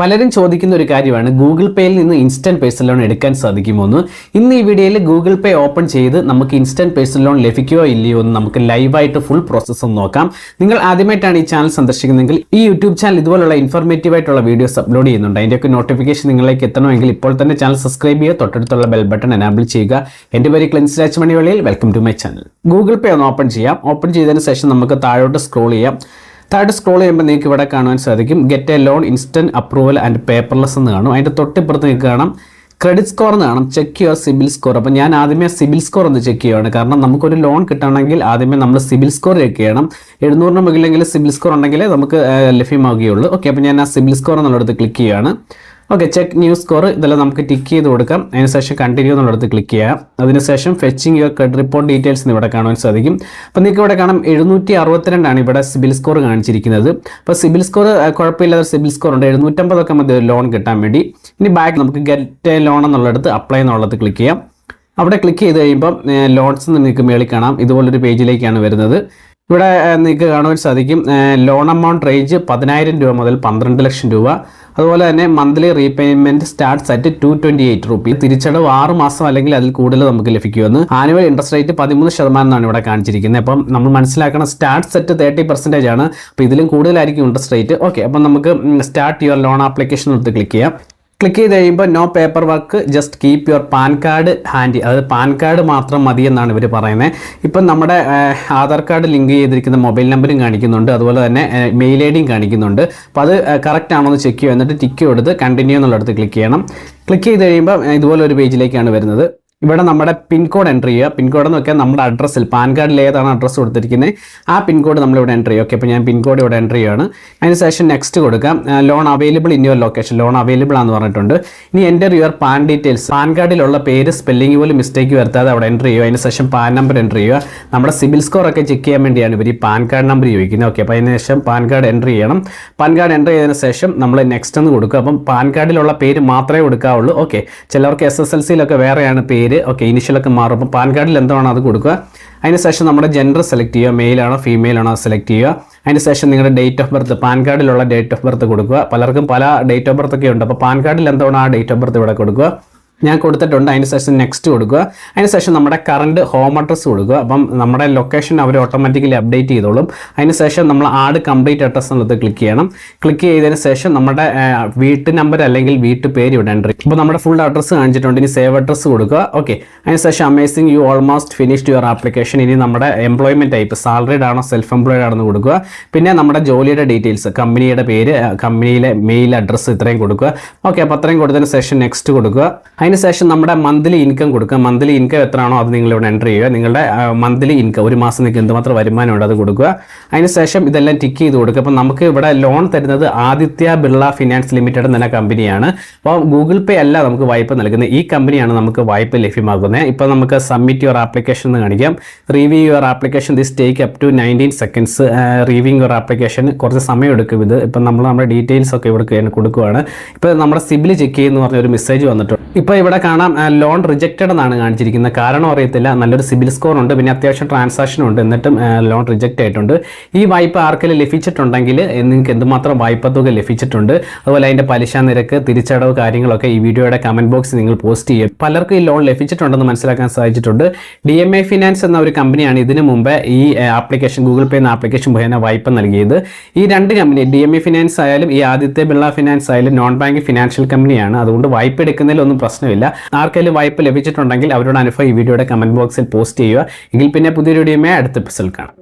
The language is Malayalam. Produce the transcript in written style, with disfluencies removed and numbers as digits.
പലരും ചോദിക്കുന്ന ഒരു കാര്യമാണ് ഗൂഗിൾ പേയിൽ നിന്ന് ഇൻസ്റ്റന്റ് പേഴ്സണൽ ലോൺ എടുക്കാൻ സാധിക്കുമോ എന്ന്. ഇന്ന് ഈ വീഡിയോയിൽ ഗൂഗിൾ പേ ഓപ്പൺ ചെയ്ത് നമുക്ക് ഇൻസ്റ്റന്റ് പേഴ്സണൽ ലോൺ ലഭിക്കുകയോ ഇല്ലയോ എന്ന് നമുക്ക് ലൈവായിട്ട് ഫുൾ പ്രോസസ്സ് ഒന്ന് നോക്കാം. നിങ്ങൾ ആദ്യമായിട്ടാണ് ഈ ചാനൽ സന്ദർശിക്കുന്നതെങ്കിൽ ഈ യൂട്യൂബ് ചാനൽ ഇതുപോലുള്ള ഇൻഫോർമേറ്റീവ് ആയിട്ടുള്ള വീഡിയോസ് അപ്ലോഡ് ചെയ്യുന്നുണ്ട്. അതിൻ്റെയൊക്കെ നോട്ടിഫിക്കേഷൻ നിങ്ങളിലേക്ക് എത്തണമെങ്കിൽ ഇപ്പോൾ തന്നെ ചാനൽ സബ്സ്ക്രൈബ് ചെയ്യുക, തൊട്ടടുത്തുള്ള ബെൽ ബട്ടൺ എനാബിൾ ചെയ്യുക. എൻ്റെ പേര് ക്ലിൻസ് രാജ്മണിവളിയിൽ. Welcome to my channel. Google Pay ഒന്ന് ഓപ്പൺ ചെയ്യാം. ഓപ്പൺ ചെയ്തതിന് ശേഷം നമുക്ക് താഴോട്ട് സ്ക്രോൾ ചെയ്യാം. താഴെ സ്ക്രോൾ ചെയ്യുമ്പോൾ നിങ്ങൾക്ക് ഇവിടെ കാണുവാൻ സാധിക്കും get A loan instant approval and paperless എന്ന് കാണും. അതിൻ്റെ തൊട്ടിപ്പുറത്ത് നിങ്ങൾക്ക് കാണാം ക്രെഡിറ്റ് സ്കോർ എന്ന് കാണും, ചെക്ക് യുവർ സിബിൽ സ്കോർ. അപ്പോൾ ഞാൻ ആദ്യമേ സിബിൽ സ്കോർ ഒന്ന് ചെക്ക് ചെയ്യുകയാണ്. കാരണം നമുക്കൊരു ലോൺ കിട്ടണമെങ്കിൽ ആദ്യമേ നമ്മൾ സിബിൽ സ്കോർ ചെക്ക് ചെയ്യണം. 700 മുകളിലെങ്കിൽ സിബിൽ സ്കോർ ഉണ്ടെങ്കിൽ നമുക്ക് ലഭ്യമാവുകയുള്ളൂ. ഓക്കെ, അപ്പോൾ ഞാൻ ആ സിബിൽ സ്കോർ എന്നുള്ളത് ക്ലിക്ക് ചെയ്യുകയാണ്. ഓക്കെ, ചെക്ക് ന്യൂ സ്കോർ ഇതെല്ലാം നമുക്ക് ടിക്ക് ചെയ്ത് കൊടുക്കാം. അതിനുശേഷം കണ്ടിന്യൂ എന്നുള്ളത് ക്ലിക്ക് ചെയ്യാം. അതിനുശേഷം fetching your credit report details ഇവിടെ കാണാൻ സാധിക്കും. അപ്പോൾ നിങ്ങൾക്ക് ഇവിടെ കാണാം 762 ഇവിടെ സിബിൽ സ്കോർ കാണിച്ചിരിക്കുന്നത്. അപ്പോൾ സിബിൽ സ്കോർ കുഴപ്പമില്ലാതെ സിബിൽ സ്കോർ ഉണ്ട്. 750 മതി ലോൺ കിട്ടാൻ വേണ്ടി. ഇനി ബാക്ക് നമുക്ക് ഗെറ്റ് എ ലോൺ എന്നുള്ളത് അപ്ലൈ എന്നുള്ളത് ക്ലിക്ക് ചെയ്യാം. അവിടെ ക്ലിക്ക് ചെയ്ത് കഴിയുമ്പോൾ ലോൺസ് നിങ്ങൾക്ക് മേളിൽ കാണാം. ഇതുപോലൊരു പേജിലേക്കാണ് വരുന്നത്. ഇവിടെ നിങ്ങൾക്ക് കാണുവാൻ സാധിക്കും ലോൺ എമൗണ്ട് റേഞ്ച് 10,000 രൂപ മുതൽ 12 ലക്ഷം രൂപ. അതുപോലെ തന്നെ monthly repayment starts at 228 rupees. തിരിച്ചടവ് 6 മാസം അല്ലെങ്കിൽ അതിൽ കൂടുതൽ നമുക്ക് ലഭിക്കുമെന്ന്. ആനുവൽ ഇൻട്രസ്റ്റ് റേറ്റ് 13% ഇവിടെ കാണിച്ചിരിക്കുന്നത്. അപ്പം നമ്മൾ മനസ്സിലാക്കണം സ്റ്റാർട്ട് സെറ്റ് 30% ആണ്. അപ്പോൾ ഇതിലും കൂടുതലായിരിക്കും ഇൻട്രസ്റ്റ് റേറ്റ്. ഓക്കെ, അപ്പം നമുക്ക് സ്റ്റാർട്ട് യുവർ ലോൺ ആപ്ലിക്കേഷൻ എടുത്ത് ക്ലിക്ക് ചെയ്യാം. ക്ലിക്ക് ചെയ്ത് കഴിയുമ്പോൾ no paper work, just keep your PAN card handy. അതായത് പാൻ കാർഡ് മാത്രം മതി എന്നാണ് ഇവർ പറയുന്നത്. ഇപ്പം നമ്മുടെ ആധാർ കാർഡ് ലിങ്ക് ചെയ്തിരിക്കുന്ന മൊബൈൽ നമ്പറും കാണിക്കുന്നുണ്ട്, അതുപോലെ തന്നെ മെയിൽ ഐ ഡിയും കാണിക്കുന്നുണ്ട്. അപ്പോൾ അത് കറക്റ്റ് ആണോ എന്ന് ചെക്ക് ചെയ്യുക. എന്നിട്ട് ടിക്ക് കൊടുത്ത് കണ്ടിന്യൂ എന്നുള്ളടത്ത് ക്ലിക്ക് ചെയ്യണം. ക്ലിക്ക് ചെയ്ത് കഴിയുമ്പോൾ ഇതുപോലെ ഒരു പേജിലേക്കാണ് വരുന്നത്. ഇവിടെ നമ്മുടെ പിൻകോഡ് എൻ്റർ ചെയ്യുക. പിൻകോഡ് എന്ന് വെച്ചാൽ നമ്മുടെ അഡ്രസ്സിൽ പാൻ കാർഡിൽ ഏതാണ് അഡ്രസ്സ് കൊടുത്തിരിക്കുന്നത് ആ പിൻകോഡ് നമ്മളിവിടെ എൻ്റർ ചെയ്യുക. ഓക്കെ, അപ്പോൾ ഞാൻ പിൻകോഡ് ഇവിടെ എൻ്റർ ചെയ്യുകയാണ്. അതിനുശേഷം നെക്സ്റ്റ് കൊടുക്കാം. Loan available in your location, loan available ആണെന്ന് പറഞ്ഞിട്ടുണ്ട്. ഇനി enter your PAN details. PAN കാർഡിലുള്ള പേര് സ്പെല്ലിംഗ് പോലും മിസ്റ്റേക്ക് വരുത്താതെ അവിടെ എൻ്റർ ചെയ്യുക. അതിനുശേഷം പാൻ നമ്പർ എൻ്റർ ചെയ്യുക. നമ്മുടെ സിബിൽ സ്കോർ ഒക്കെ ചെക്ക് ചെയ്യാൻ വേണ്ടിയാണ് ഇവർ ഈ പാൻ കാർഡ് നമ്പർ ചോദിക്കുന്നത്. ഓക്കെ, അപ്പോൾ അതിനുശേഷം പാൻ കാർഡ് എൻ്റർ ചെയ്യണം. പാൻ കാർഡ് എൻ്റർ ചെയ്തതിന് ശേഷം നമ്മൾ നെക്സ്റ്റ് എന്ന് കൊടുക്കുക. അപ്പം പാൻ കാർഡിലുള്ള പേര് മാത്രമേ കൊടുക്കാവുള്ളൂ. ഓക്കെ, ചിലർക്ക് SSLCയിലൊക്കെ വേറെയാണ് പേര്. ഓക്കെ, ഇനിഷ്യലൊക്കെ മാറും. അപ്പോൾ പാൻ കാർഡിൽ എന്താണോ അത് കൊടുക്കുക. അതിനുശേഷം നമ്മുടെ ജെൻഡർ സെലക്ട് ചെയ്യുക. മെയിലാണോ ഫീമെയിൽ ആണോ സെലക്ട് ചെയ്യുക. അതിനുശേഷം നിങ്ങളുടെ ഡേറ്റ് ഓഫ് ബർത്ത്, പാൻ കാർഡിലുള്ള ഡേറ്റ് ഓഫ് ബർത്ത് കൊടുക്കുക. പലർക്കും പല ഡേറ്റ് ഓഫ് ബർത്ത് ഒക്കെ ഉണ്ട്. അപ്പോൾ പാൻ കാർഡിൽ എന്താണോ ആ ഡേറ്റ് ഓഫ് ബർത്ത് ഇവിടെ കൊടുക്കുക. ഞാൻ കൊടുത്തിട്ടുണ്ട്. അതിനുശേഷം നെക്സ്റ്റ് കൊടുക്കുക. അതിനുശേഷം നമ്മുടെ കറണ്ട് ഹോം അഡ്രസ്സ് കൊടുക്കുക. അപ്പം നമ്മുടെ ലൊക്കേഷൻ അവർ ഓട്ടോമാറ്റിക്കലി അപ്ഡേറ്റ് ചെയ്തോളും. അതിനുശേഷം നമ്മൾ ആഡ് കംപ്ലീറ്റ് അഡ്രസ്സ് എന്നുള്ളത് ക്ലിക്ക് ചെയ്യണം. ക്ലിക്ക് ചെയ്തതിന് ശേഷം നമ്മുടെ വീട്ടു നമ്പർ അല്ലെങ്കിൽ വീട്ടു പേര് ഇവിടെ എൻ്റർ ചെയ്യും. അപ്പോൾ നമ്മുടെ ഫുൾ അഡ്രസ്സ് കാണിച്ചിട്ടുണ്ട്. ഇനി സേവ് അഡ്രസ്സ് കൊടുക്കുക. ഓക്കെ, അതിനുശേഷം amazing you almost finished your application. ഇനി നമ്മുടെ എംപ്ലോയ്മെൻറ്റ് ടൈപ്പ് സാലറിഡ് ആണോ സെൽഫ് എംപ്ലോയിഡ് ആണെന്ന് കൊടുക്കുക. പിന്നെ നമ്മുടെ ജോലിയുടെ ഡീറ്റെയിൽസ്, കമ്പനിയുടെ പേര്, കമ്പനിയിലെ മെയിൽ അഡ്രസ്സ് ഇത്രയും കൊടുക്കുക. ഓക്കെ, അപ്പോൾ അത്രയും കൊടുത്തതിന് ശേഷം നെക്സ്റ്റ് കൊടുക്കുക. അതിനുശേഷം നമ്മുടെ മന്ത്ലി ഇൻകം കൊടുക്കുക. മന്ത്ലി ഇൻകം എത്രയാണോ അത് നിങ്ങൾ ഇവിടെ എൻ്റർ ചെയ്യുക. നിങ്ങളുടെ മന്ത്ലി ഇൻകം ഒരു മാസം നിങ്ങൾക്ക് എന്തുമാത്രം വരുമാനമുണ്ട് അത് കൊടുക്കുക. അതിനുശേഷം ഇതെല്ലാം ടിക്ക് ചെയ്ത് കൊടുക്കുക. അപ്പോൾ നമുക്ക് ഇവിടെ ലോൺ തരുന്നത് ആദിത്യ ബിർള ഫിനാൻസ് ലിമിറ്റഡ് എന്ന കമ്പനിയാണ്. അപ്പോൾ ഗൂഗിൾ പേ അല്ല നമുക്ക് വായ്പ നൽകുന്നത്, ഈ കമ്പനിയാണ് നമുക്ക് വായ്പ ലഭ്യമാക്കുന്നത്. ഇപ്പോൾ നമുക്ക് സബ്മിറ്റ് യുവർ ആപ്ലിക്കേഷൻ എന്ന് കാണിക്കാം. Review your application this take up to 19 seconds. Reviewing your application കുറച്ച് സമയം എടുക്കും. ഇത് ഇപ്പം നമ്മൾ നമ്മുടെ ഡീറ്റെയിൽസ് ഒക്കെ ഇവിടെ കൊടുക്കുകയാണ്. ഇപ്പോൾ നമ്മുടെ സിബിൽ ചെക്ക് ചെയ്യുന്ന പറഞ്ഞ ഒരു മെസ്സേജ് വന്നിട്ടുണ്ട്. ഇപ്പോൾ ഇവിടെ കാണാം ലോൺ റിജക്റ്റഡ് എന്നാണ് കാണിച്ചിരിക്കുന്നത്. കാരണം അറിയത്തില്ല, നല്ലൊരു സിബിൽ സ്കോർ ഉണ്ട്, പിന്നെ അത്യാവശ്യം ട്രാൻസാക്ഷൻ ഉണ്ട്, എന്നിട്ടും ലോൺ റിജക്റ്റ് ആയിട്ടുണ്ട്. ഈ വായ്പ ആർക്കെങ്കിലും ലഭിച്ചിട്ടുണ്ടെങ്കിൽ നിങ്ങൾക്ക് എന്തുമാത്രം വായ്പ തുക ലഭിച്ചിട്ടുണ്ട്, അതുപോലെ അതിൻ്റെ പലിശ നിരക്ക്, തിരിച്ചടവ് കാര്യങ്ങളൊക്കെ ഈ വീഡിയോയുടെ കമൻറ്റ് ബോക്സിൽ നിങ്ങൾ പോസ്റ്റ് ചെയ്യും. പലർക്കും ഈ ലോൺ ലഭിച്ചിട്ടുണ്ടെന്ന് മനസ്സിലാക്കാൻ സാധിച്ചിട്ടുണ്ട്. DMA ഫിനാൻസ് എന്ന ഒരു കമ്പനിയാണ് ഇതിനു മുമ്പ് ഈ ആപ്ലിക്കേഷൻ ഗൂഗിൾ പേ എന്ന ആപ്ലിക്കേഷൻ മുഖേന വായ്പ നൽകിയത്. ഈ രണ്ട് കമ്പനി DMA ഫിനാൻസ് ആയാലും ഈ ആദിത്യ ബിർള ഫിനാൻസ് ആയാലും നോൺ ബാങ്ക് ഫിനാൻഷ്യൽ കമ്പനിയാണ്. അതുകൊണ്ട് വായ്പ എടുക്കുന്നതിലൊന്നും പ്രശ്നമില്ല. ആർക്കെങ്കിലും വായ്പ ലഭിച്ചിട്ടുണ്ടെങ്കിൽ അവരുടെ അനുഭവം ഈ വീഡിയോയുടെ കമൻറ്റ് ബോക്സിൽ പോസ്റ്റ് ചെയ്യുക. എങ്കിൽ പിന്നെ പുതിയൊരു വീഡിയോയുമായി അടുത്ത എപ്പിസോഡിൽ കാണാം.